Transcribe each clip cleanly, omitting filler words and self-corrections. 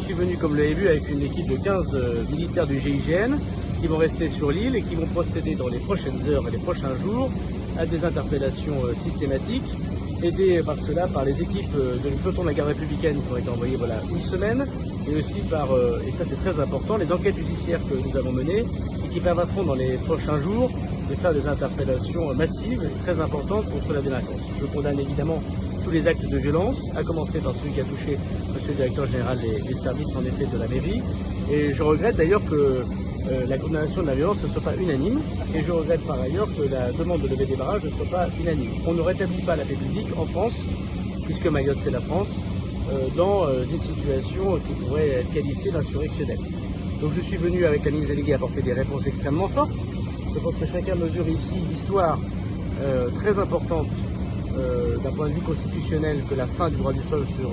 suis venu, comme vous l'avez vu, avec une équipe de 15 militaires du GIGN qui vont rester sur l'île et qui vont procéder dans les prochaines heures et les prochains jours à des interpellations systématiques, aidés par cela par les équipes de peloton de la garde républicaine qui ont été envoyées voilà, une semaine, et aussi par, et ça c'est très important, les enquêtes judiciaires que nous avons menées et qui permettront dans les prochains jours de faire des interpellations massives et très importantes contre la délinquance. Je condamne évidemment tous les actes de violence, à commencer par celui qui a touché monsieur le directeur général des services en effet de la mairie. Et je regrette d'ailleurs que la condamnation de la violence ne soit pas unanime, et je regrette par ailleurs que la demande de lever des barrages ne soit pas unanime. On ne rétablit pas la paix publique en France, puisque Mayotte c'est la France, dans une situation qui pourrait être qualifiée d'insurrectionnelle. Donc je suis venu avec la ministre déléguée apporter des réponses extrêmement fortes. Je pense que chacun mesure ici l'histoire très importante d'un point de vue constitutionnel que la fin du droit du sol sur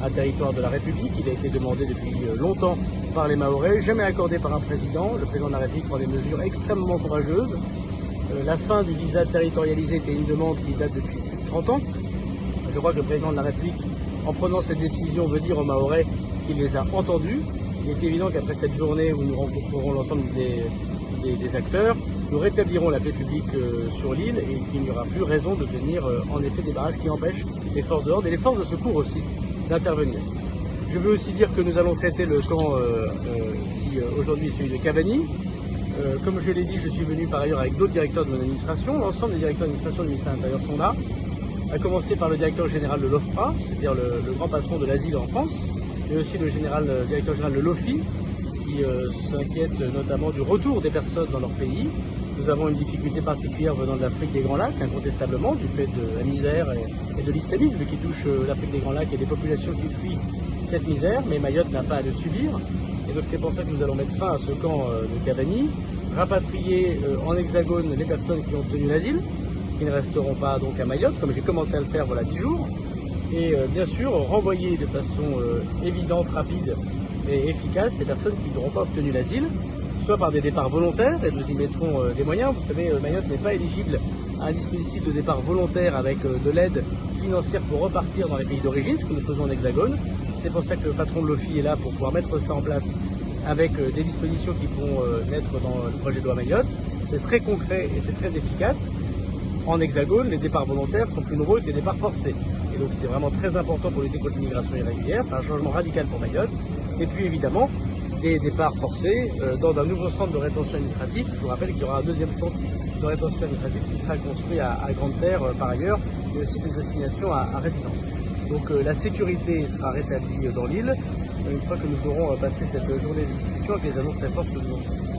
un territoire de la République. Il a été demandé depuis longtemps par les Mahorais, jamais accordé par un président. Le président de la République prend des mesures extrêmement courageuses. La fin du visa territorialisé était une demande qui date depuis plus de 30 ans. Je crois que le président de la République, en prenant cette décision, veut dire aux Mahorais qu'il les a entendus. Il est évident qu'après cette journée où nous rencontrerons l'ensemble des acteurs, nous rétablirons la paix publique sur l'île et qu'il n'y aura plus raison de tenir en effet des barrages qui empêchent les forces de l'ordre et les forces de secours aussi d'intervenir. Je veux aussi dire que nous allons traiter le camp qui aujourd'hui est celui de Cavani. Comme je l'ai dit, je suis venu par ailleurs avec d'autres directeurs de mon administration. L'ensemble des directeurs d'administration du ministère de l'Intérieur sont là, à commencer par le directeur général de l'OFPRA, c'est-à-dire le grand patron de l'asile en France, mais aussi le directeur général de l'OFI, qui s'inquiète notamment du retour des personnes dans leur pays. Nous avons une difficulté particulière venant de l'Afrique des Grands Lacs, incontestablement, du fait de la misère et de l'islamisme qui touche l'Afrique des Grands Lacs et des populations qui fuient cette misère, mais Mayotte n'a pas à le subir. Et donc c'est pour ça que nous allons mettre fin à ce camp de Cavani, rapatrier en hexagone les personnes qui ont obtenu l'asile, qui ne resteront pas donc à Mayotte, comme j'ai commencé à le faire voilà 10 jours, et bien sûr renvoyer de façon évidente, rapide et efficace ces personnes qui n'auront pas obtenu l'asile, soit par des départs volontaires, et nous y mettrons des moyens. Vous savez, Mayotte n'est pas éligible à un dispositif de départ volontaire avec de l'aide financière pour repartir dans les pays d'origine, ce que nous faisons en hexagone. C'est pour ça que le patron de l'OFI est là pour pouvoir mettre ça en place avec des dispositions qui vont naître dans le projet de loi Mayotte. C'est très concret et c'est très efficace. En hexagone, les départs volontaires sont plus nombreux que les départs forcés. Et donc c'est vraiment très important pour lutter contre l'immigration irrégulière. C'est un changement radical pour Mayotte. Et puis évidemment, des départs forcés dans un nouveau centre de rétention administrative. Je vous rappelle qu'il y aura un deuxième centre de rétention administrative qui sera construit à Grande-Terre par ailleurs, et aussi des assignations à résidence. Donc la sécurité sera rétablie dans l'île une fois que nous aurons passé cette journée de discussion avec les annonces très fortes que nous avons faites.